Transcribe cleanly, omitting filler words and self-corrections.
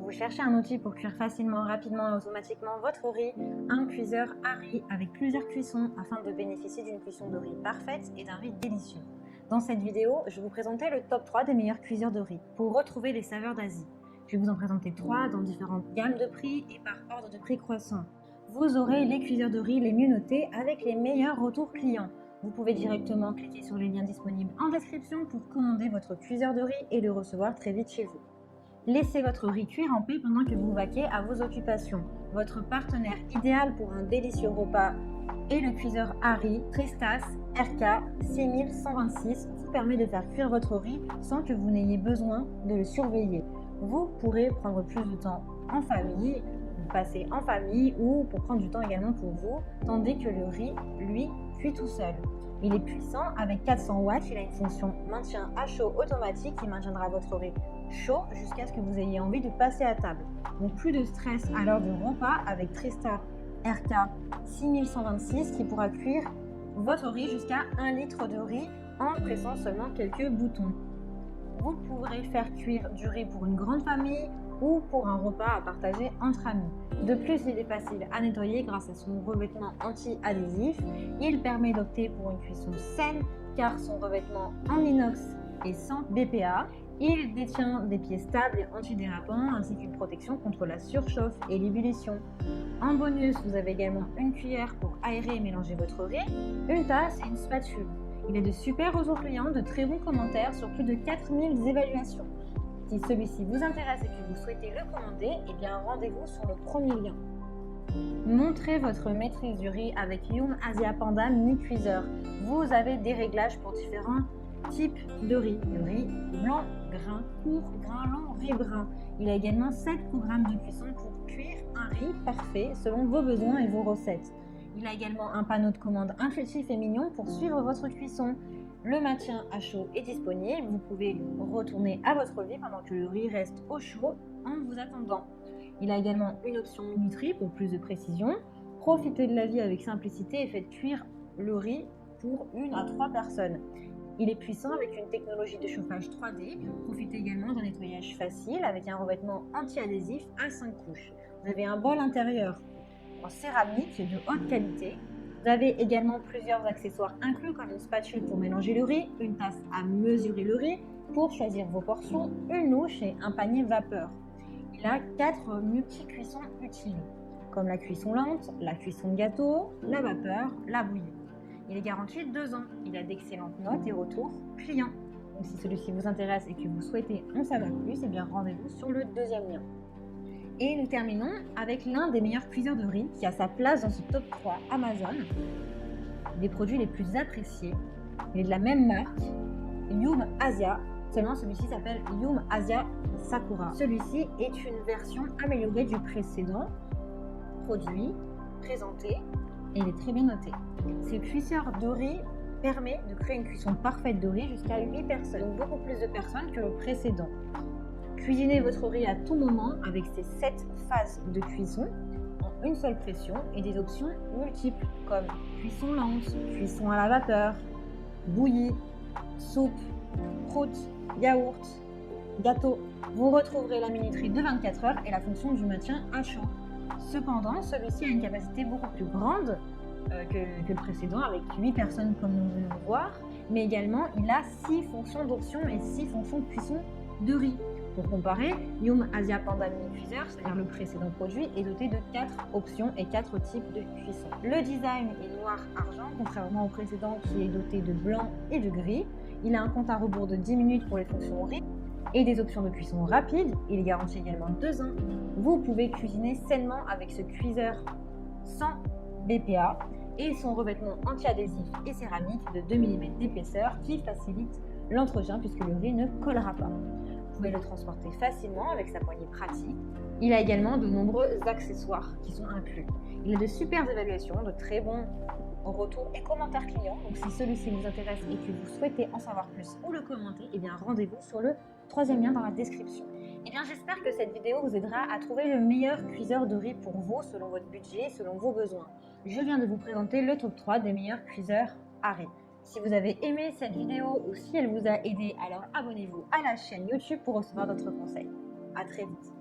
Vous cherchez un outil pour cuire facilement, rapidement et automatiquement votre riz, un cuiseur à riz avec plusieurs cuissons afin de bénéficier d'une cuisson de riz parfaite et d'un riz délicieux. Dans cette vidéo, je vais vous présenter le top 3 des meilleurs cuiseurs de riz pour retrouver les saveurs d'Asie. Je vais vous en présenter 3 dans différentes gammes de prix et par ordre de prix croissant. Vous aurez les cuiseurs de riz les mieux notés avec les meilleurs retours clients. Vous pouvez directement cliquer sur les liens disponibles en description pour commander votre cuiseur de riz et le recevoir très vite chez vous. Laissez votre riz cuire en paix pendant que vous vaquez à vos occupations. Votre partenaire idéal pour un délicieux repas est le cuiseur à riz Tristas RK 6126 qui permet de faire cuire votre riz sans que vous n'ayez besoin de le surveiller. Vous pourrez prendre plus de temps en famille, passer en famille ou pour prendre du temps également pour vous, tandis que le riz, lui, cuit tout seul. Il est puissant avec 400 watts, il a une fonction maintien à chaud automatique qui maintiendra votre riz chaud jusqu'à ce que vous ayez envie de passer à table. Donc plus de stress à l'heure du repas avec Tristas RK 6126 qui pourra cuire votre riz jusqu'à 1 litre de riz en pressant seulement quelques boutons. Vous pourrez faire cuire du riz pour une grande famille ou pour un repas à partager entre amis. De plus, il est facile à nettoyer grâce à son revêtement anti-adhésif. Il permet d'opter pour une cuisson saine car son revêtement en inox est sans BPA. Il détient des pieds stables et antidérapants ainsi qu'une protection contre la surchauffe et l'ébullition. En bonus, vous avez également une cuillère pour aérer et mélanger votre riz, une tasse et une spatule. Il a de super retours clients, de très bons commentaires sur plus de 4000 évaluations. Si celui-ci vous intéresse et que vous souhaitez le commander, eh bien rendez-vous sur le premier lien. Montrez votre maîtrise du riz avec Yum Asia Panda Mini Cuiseur. Vous avez des réglages pour différents types de riz. Le riz blanc, grain court, grain long, riz brun. Il a également 7 programmes de cuisson pour cuire un riz parfait selon vos besoins et vos recettes. Il a également un panneau de commande intuitif et mignon pour suivre votre cuisson. Le maintien à chaud est disponible. Vous pouvez retourner à votre vie pendant que le riz reste au chaud en vous attendant. Il a également une option minuterie pour plus de précision. Profitez de la vie avec simplicité et faites cuire le riz pour 1 à 3 personnes. Il est puissant avec une technologie de chauffage 3D. Profitez également d'un nettoyage facile avec un revêtement anti-adhésif à 5 couches. Vous avez un bol intérieur en céramique de haute qualité. Vous avez également plusieurs accessoires inclus comme une spatule pour mélanger le riz, une tasse à mesurer le riz pour choisir vos portions, une louche et un panier vapeur. Il a 4 multi-cuissons utiles comme la cuisson lente, la cuisson de gâteau, la vapeur, la bouillie. Il est garanti 2 ans. Il a d'excellentes notes et retours clients. Donc si celui-ci vous intéresse et que vous souhaitez en savoir plus, eh bien rendez-vous sur le deuxième lien. Et nous terminons avec l'un des meilleurs cuiseurs de riz qui a sa place dans ce top 3 Amazon. Des produits les plus appréciés. Il est de la même marque, Yum Asia. Seulement celui-ci s'appelle Yum Asia Sakura. Celui-ci est une version améliorée du précédent produit, présenté et il est très bien noté. Ce cuiseur de riz permet de créer une cuisson parfaite de riz jusqu'à 8 personnes, donc beaucoup plus de personnes que le précédent. Cuisinez votre riz à tout moment avec ses 7 phases de cuisson en une seule pression et des options multiples comme cuisson lente, cuisson à la vapeur, bouillie, soupe, croûte, yaourt, gâteau. Vous retrouverez la minuterie de 24 heures et la fonction du maintien à chaud. Cependant, celui-ci a une capacité beaucoup plus grande que le précédent avec 8 personnes comme nous venons de voir, mais également il a 6 fonctions d'option et 6 fonctions de cuisson de riz. Pour comparer, Yum Asia Panda Mini Cuiseur, c'est-à-dire le précédent produit, est doté de 4 options et 4 types de cuisson. Le design est noir-argent, contrairement au précédent qui est doté de blanc et de gris. Il a un compte à rebours de 10 minutes pour les fonctions riz et des options de cuisson rapide. Il est garanti également 2 ans. Vous pouvez cuisiner sainement avec ce cuiseur sans BPA et son revêtement anti-adhésif et céramique de 2 mm d'épaisseur qui facilite l'entretien puisque le riz ne collera pas. Vous pouvez le transporter facilement avec sa poignée pratique. Il a également de nombreux accessoires qui sont inclus. Il a de super évaluations, de très bons retours et commentaires clients. Donc si celui-ci vous intéresse et que vous souhaitez en savoir plus ou le commenter, eh bien rendez-vous sur le 3e lien dans la description. Eh bien j'espère que cette vidéo vous aidera à trouver le meilleur cuiseur de riz pour vous selon votre budget, selon vos besoins. Je viens de vous présenter le top 3 des meilleurs cuiseurs à riz. Si vous avez aimé cette vidéo ou si elle vous a aidé, alors abonnez-vous à la chaîne YouTube pour recevoir d'autres conseils. À très vite.